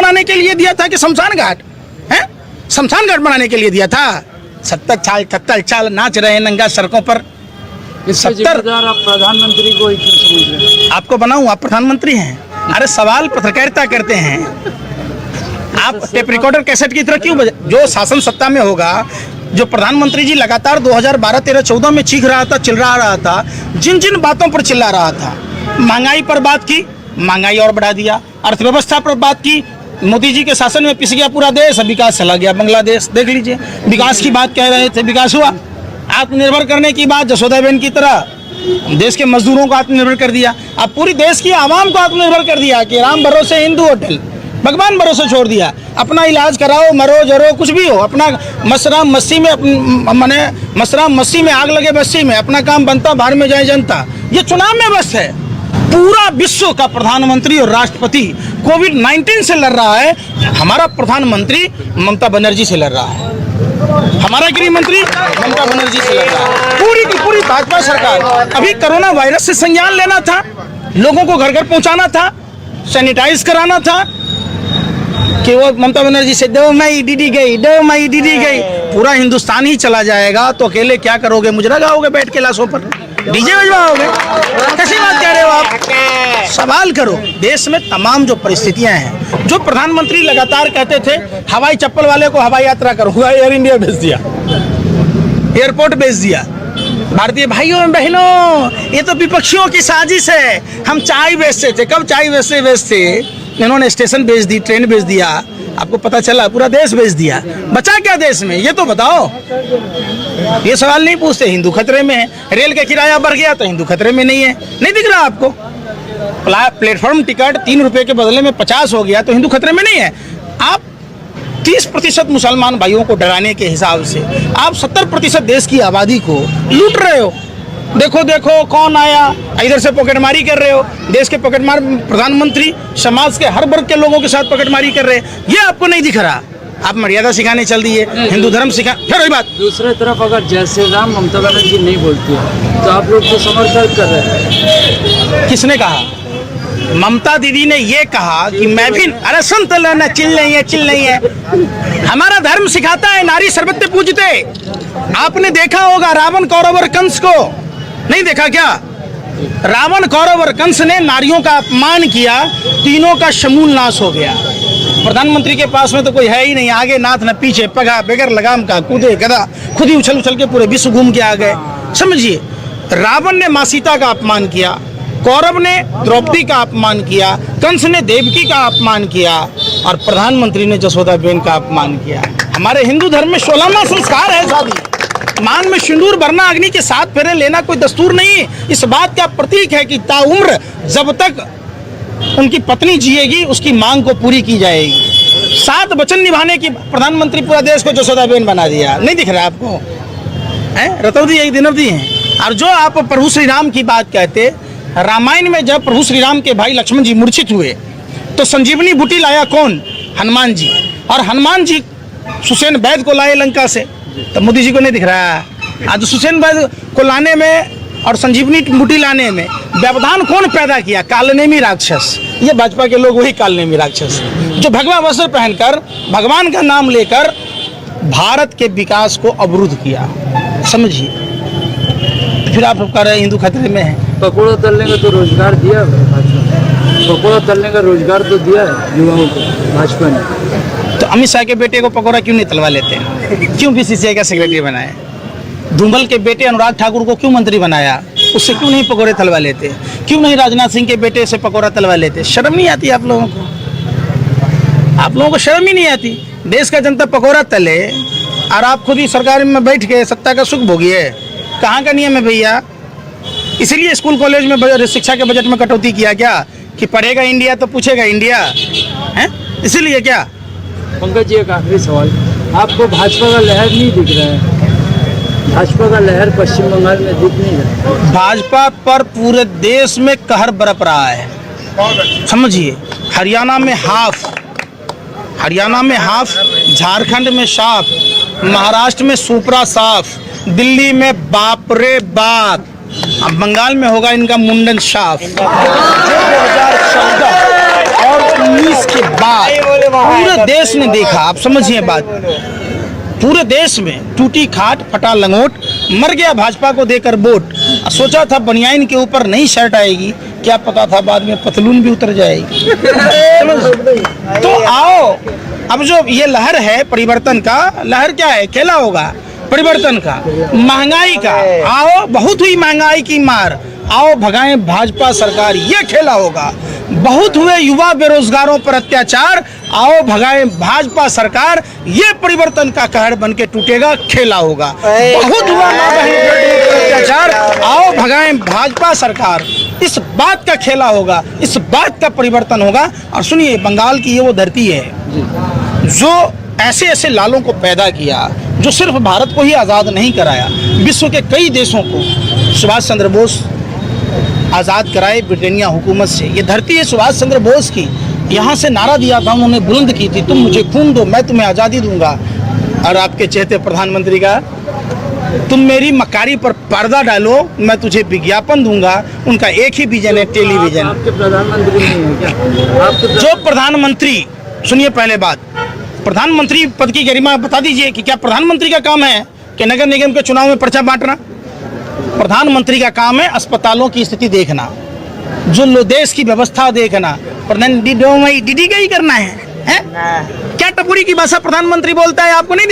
बनाने के लिए दिया था कि शमशान घाट है? शमशान घाट बनाने के लिए दिया था। 70 साल नाच रहे हैं नंगा सड़कों पर। 70 आप प्रधानमंत्री को ही क्यों समझ रहे हैं? आपको बनाऊं, आप प्रधानमंत्री हैं? अरे सवाल पत्रकारिता करते हैं आप, टेप रिकॉर्डर कैसेट की तरह क्यों जो शासन सत्ता में होगा, जो प्रधानमंत्री जी लगातार 2012, 13, 14 में चीख रहा था, चिल्ला रहा था, जिन जिन बातों पर चिल्ला रहा था, महंगाई पर बात की, महंगाई और बढ़ा दिया। अर्थव्यवस्था पर बात की, मोदी जी के शासन में पिस गया पूरा देश, विकास चला गया बांग्लादेश। देख लीजिए, विकास की बात कह रहे थे, विकास हुआ। आत्मनिर्भर करने की बात जसोदाबेन की तरह देश के मजदूरों को आत्मनिर्भर कर दिया। अब पूरी देश की आवाम को आत्मनिर्भर कर दिया कि राम भरोसे हिंदू होटल, भगवान भरोसे छोड़ दिया। अपना इलाज कराओ, मरो जरो कुछ भी हो, अपना मसराम मस्सी में आग लगे बस्सी में, अपना काम बनता, बाहर में जाए जनता। ये चुनाव में बस है। पूरा विश्व का प्रधानमंत्री और राष्ट्रपति कोविड-19 से लड़ रहा है, हमारा प्रधानमंत्री ममता बनर्जी से लड़ रहा है, हमारा गृह मंत्री ममता बनर्जी से लड़ रहा है। पूरी की पूरी भाजपा सरकार। अभी कोरोना वायरस से संज्ञान लेना था, लोगों को घर घर पहुंचाना था, सैनिटाइज कराना था, कि वो ममता बनर्जी से दो मई दीदी गई, दो मई दीदी गई। पूरा हिंदुस्तान ही चला जाएगा तो अकेले क्या करोगे? मुजरा गाओगे बैठ के लाशों पर, डीजे बजवाओगे? कैसी बात कह रहे हो आप? सवाल करो। देश में तमाम जो परिस्थितियां हैं, जो प्रधानमंत्री लगातार कहते थे हवाई चप्पल वाले को हवाई यात्रा करूंगा, एयर इंडिया भेज दिया, एयरपोर्ट भेज दिया। भारतीय भाइयों बहनों, ये तो विपक्षियों की साजिश है। हम चाय बेचते थे, कब चाय बेचते इन्होंने स्टेशन बेच दी, ट्रेन बेच दिया, आपको पता चला पूरा देश बेच दिया। बचा क्या देश में, ये तो बताओ। ये सवाल नहीं पूछते। हिंदू खतरे में है, रेल का किराया बढ़ गया तो हिंदू खतरे में नहीं है, नहीं दिख रहा आपको? प्लेटफॉर्म टिकट 3 रुपए के बदले में 50 हो गया तो हिंदू खतरे में नहीं है। आप 30% मुसलमान भाइयों को डराने के हिसाब से आप 70% देश की आबादी को लूट रहे हो। देखो देखो कौन आया, इधर से पॉकेटमारी कर रहे हो। देश के पॉकेटमार प्रधानमंत्री समाज के हर वर्ग के लोगों के साथ पॉकेटमारी कर रहे हैं, ये आपको नहीं दिख रहा। आप मर्यादा सिखाने चल दिए, हिंदू धर्म सिखा। फिर वही बात, दूसरी तरफ अगर जय श्री राम ममता बनर्जी नहीं बोलती है तो आप लोग तो समर्थन कर रहे हैं। किसने कहा? ममता दीदी ने ये कहा कि मैं भी, अरे सुन तो लो ना, चिल नहीं है। हमारा धर्म सिखाता है नारी सर्वत्र पूजते। आपने देखा होगा रावण, कौरव और कंस को, नहीं देखा क्या? रावण, कौरव और कंस ने नारियों का अपमान किया, तीनों का समूल नाश हो गया। प्रधानमंत्री के पास में तो कोई है ही नहीं, आगे नाथ न पीछे पगा, बगैर लगाम का कूदे गधा, खुद ही उछल उछल के पूरे विश्व घूम के आ गए। समझिए, रावण ने मां सीता का अपमान किया, कौरव ने द्रौपदी का अपमान किया, कंस ने देवकी का अपमान किया और प्रधानमंत्री ने जसोदाबेन का अपमान किया। हमारे हिंदू धर्म में 16वां संस्कार है शादी। मान में सिंदूर भरना, अग्नि के 7 फेरे लेना कोई दस्तूर नहीं, इस बात का प्रतीक है कि ताउम्र जब तक उनकी पत्नी जिएगी उसकी मांग को पूरी की जाएगी। 7 वचन निभाने की प्रधानमंत्री पूरा देश को जसोदाबेन बना दिया। नहीं दिख रहा आपको? रतौदी एक दिनवदी है। और जो आप प्रभु श्री राम की बात कहते, रामायण में जब प्रभु श्री राम के भाई लक्ष्मण जी मूर्छित हुए तो संजीवनी बूटी लाया कौन? हनुमान जी। और हनुमान जी सुसेन वैद्य को लाए लंका से, तो मोदी जी को नहीं दिख रहा है। आज सुसेन वैद्य को लाने में और संजीवनी बूटी लाने में व्यवधान कौन पैदा किया? कालनेमी राक्षस। ये भाजपा के लोग वही कालनेमी राक्षस जो भगवा वस्त्र पहनकर भगवान का नाम लेकर भारत के विकास को अवरुद्ध किया। समझिए, फिर आप कह रहे हैं हिंदू खतरे में है। पकौड़ा तलने का तो रोजगार दिया भाजपा, पकौड़ा तलने का रोजगार तो दिया है युवाओं को भाजपा ने। तो अमित शाह के बेटे को पकौड़ा क्यों नहीं तलवा लेते हैं? क्यों बीसीसीआई का सेक्रेटरी बनाए? धूमल के बेटे अनुराग ठाकुर को क्यों मंत्री बनाया? उससे क्यों नहीं पकौड़े तलवा लेते? क्यों नहीं राजनाथ सिंह के बेटे से पकौड़ा तलवा लेते? शर्म नहीं आती आप लोगों को? आप लोगों को शर्म ही नहीं आती? देश का जनता पकौड़ा तले और आप खुद ही सरकार में बैठ के सत्ता का सुख भोगिए। कहाँ का नियम है भैया? इसीलिए स्कूल कॉलेज में शिक्षा के बजट में कटौती किया क्या? कि पढ़ेगा इंडिया तो पूछेगा इंडिया है, इसीलिए क्या? पंकज जी, एक आखिरी सवाल, आपको भाजपा का लहर नहीं दिख रहा है? भाजपा का लहर पश्चिम बंगाल में दिख नहीं रहा। भाजपा पर पूरे देश में कहर बरप रहा है। समझिए, हरियाणा में हाफ, झारखंड में साफ, महाराष्ट्र में सुपरा साफ, दिल्ली में बाप रे बाप, अब बंगाल में होगा इनका मुंडन साफ। 2014 और 19 के बाद पूरे देश ने देखा, आप समझिए बात, पूरे देश में टूटी खाट फटा लंगोट, मर गया भाजपा को देकर वोट। सोचा था बनियाइन के ऊपर नई शर्ट आएगी, क्या पता था बाद में पतलून भी उतर जाएगी। तो आओ, अब जो ये लहर है परिवर्तन का, लहर क्या है, खेला होगा परिवर्तन का, महंगाई का। आओ, बहुत हुई महंगाई की मार, आओ भगाएं भाजपा सरकार, ये खेला होगा। बहुत हुए युवा बेरोजगारों पर अत्याचार, आओ भगाएं भाजपा सरकार, ये परिवर्तन का कहर बन के टूटेगा, खेला होगा। बहुत हुआ मां बहन पर अत्याचार, आओ भगाएं भाजपा सरकार, इस बात का खेला होगा, इस बात का परिवर्तन होगा। और सुनिए, बंगाल की ये वो धरती है जो ऐसे ऐसे लालों को पैदा किया, जो सिर्फ भारत को ही आज़ाद नहीं कराया, विश्व के कई देशों को सुभाष चंद्र बोस आज़ाद कराए ब्रिटेनिया हुकूमत से। ये धरती है सुभाष चंद्र बोस की, यहाँ से नारा दिया था उन्होंने, बुलंद की थी, तुम मुझे खून दो मैं तुम्हें आज़ादी दूंगा। और आपके चहेते प्रधानमंत्री का, तुम मेरी मकारी पर पर्दा डालो मैं तुझे विज्ञापन दूंगा। उनका एक ही विजन है, टेलीविजन। आपके प्रधानमंत्री नहीं है क्या? आपके जो प्रधानमंत्री, सुनिए पहले बात, प्रधानमंत्री पद की गरिमा बता दीजिए कि क्या प्रधानमंत्री का काम है कि नगर निगम के चुनाव में पर्चा बांटना? प्रधानमंत्री का काम है अस्पतालों की स्थिति देखना, जो देश की व्यवस्था देखना। प्रधान डीडी का ही करना है? क्या टपुरी की भाषा प्रधानमंत्री बोलता है, आपको नहीं